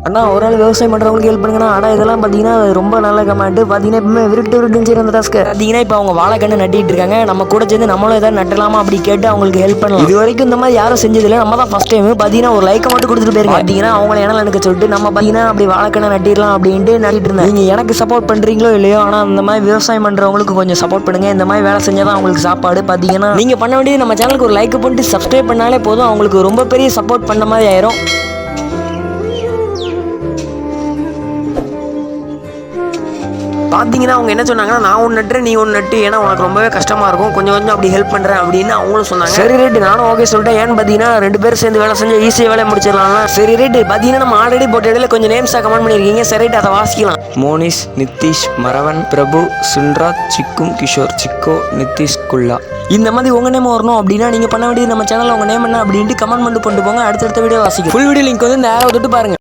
அண்ணா ஒரு ஆள் விவசாயம் பண்ணுறவங்களுக்கு ஹெல்ப் பண்ணுங்கண்ணா. ஆனால் இதெல்லாம் பார்த்தீங்கன்னா ரொம்ப நல்ல கமெண்ட். பார்த்தீங்கன்னா இப்போ விருட்டுன்னு சரி அந்த டாஸ்க்கு பார்த்தீங்கன்னா இப்போ அவங்க வாழைக்கண்ணு நட்டிட்டு இருக்காங்க. நம்ம கூட சேர்ந்து நம்மளும் ஏதாவது நட்டலாமா அப்படி கேட்டு அவங்களுக்கு ஹெல்ப் பண்ணலாம். இது வரைக்கும் இந்த மாதிரி யாரும் செஞ்சதில்லை, நம்ம தான் ஃபர்ஸ்ட் டைம். பார்த்தீங்கன்னா ஒரு லைக்கை மட்டும் கொடுத்துட்டு போயிருங்க. பார்த்தீங்கன்னா அவங்கள என்ன எனக்கு சொல்லிட்டு நம்ம பார்த்தீங்கன்னா அப்படி வாழைக்கண்ணை நட்டிடலாம் அப்படின்ட்டு நட்டிட்டு இருந்தேன். நீங்கள் எனக்கு சப்போர்ட் பண்ணுறீங்களோ இல்லையோ, ஆனால் இந்த மாதிரி விவசாயம் பண்ணுறவங்களுக்கு கொஞ்சம் சப்போர்ட் பண்ணுங்க. இந்த மாதிரி வேலை செஞ்சால் தான் அவங்களுக்கு சாப்பாடு. பார்த்தீங்கன்னா நீங்கள் பண்ண வேண்டியது நம்ம சேனலுக்கு ஒரு லைக் பண்ணிட்டு சப்ஸ்கிரைப் பண்ணாலே போதும். அவங்களுக்கு ரொம்ப பெரிய சப்போர்ட் பண்ண மாதிரி ஆயிரும். பார்த்தீங்கன்னா அவங்க என்ன சொன்னாங்கன்னா, நான் ஒன்று நட்டுறேன் நீ ஒன்று நட்டு, ஏன்னா உனக்கு ரொம்பவே கஷ்டமாக இருக்கும், கொஞ்சம் கொஞ்சம் அப்படி ஹெல்ப் பண்ணுறேன் அப்படின்னு அவங்களும் சொன்னாங்க. சரி ரேட்டு நானும் ஓகே சொல்லிட்டேன். ஏன்னு பார்த்தீங்கன்னா 2 பேரும் சேர்ந்து வேலை செஞ்சு ஈஸியாக வேலை முடிச்சிடலாம். சரி ரேட்டு பார்த்தீங்கன்னா நம்ம ஆல்ரெடி போட்ட இடையில கொஞ்சம் நேம்ஸாக கமெண்ட் பண்ணியிருக்கீங்க. சரி ரேட்டு அதை வாசிக்கலாம். மோனிஷ், நிதிஷ், மரவன், பிரபு, சுன்ராஜ், சிக்கும், கிஷோர், சிக்கோ, நிதிஷ், குல்லா. இந்த மாதிரி உங்கள் நேம் வரணும் அப்படின்னா நீங்கள் பண்ண வேண்டியது நம்ம சேனலில் உங்கள் நேம் என்ன அப்படின்ட்டு கமெண்ட் பண்ணிட்டு போங்க. அடுத்தடுத்த வீடியோ வாசிக்கும். ஃபுல் வீடியோ லிங்க் வந்து இந்த ஆரோ தொட்டு பாருங்கள்.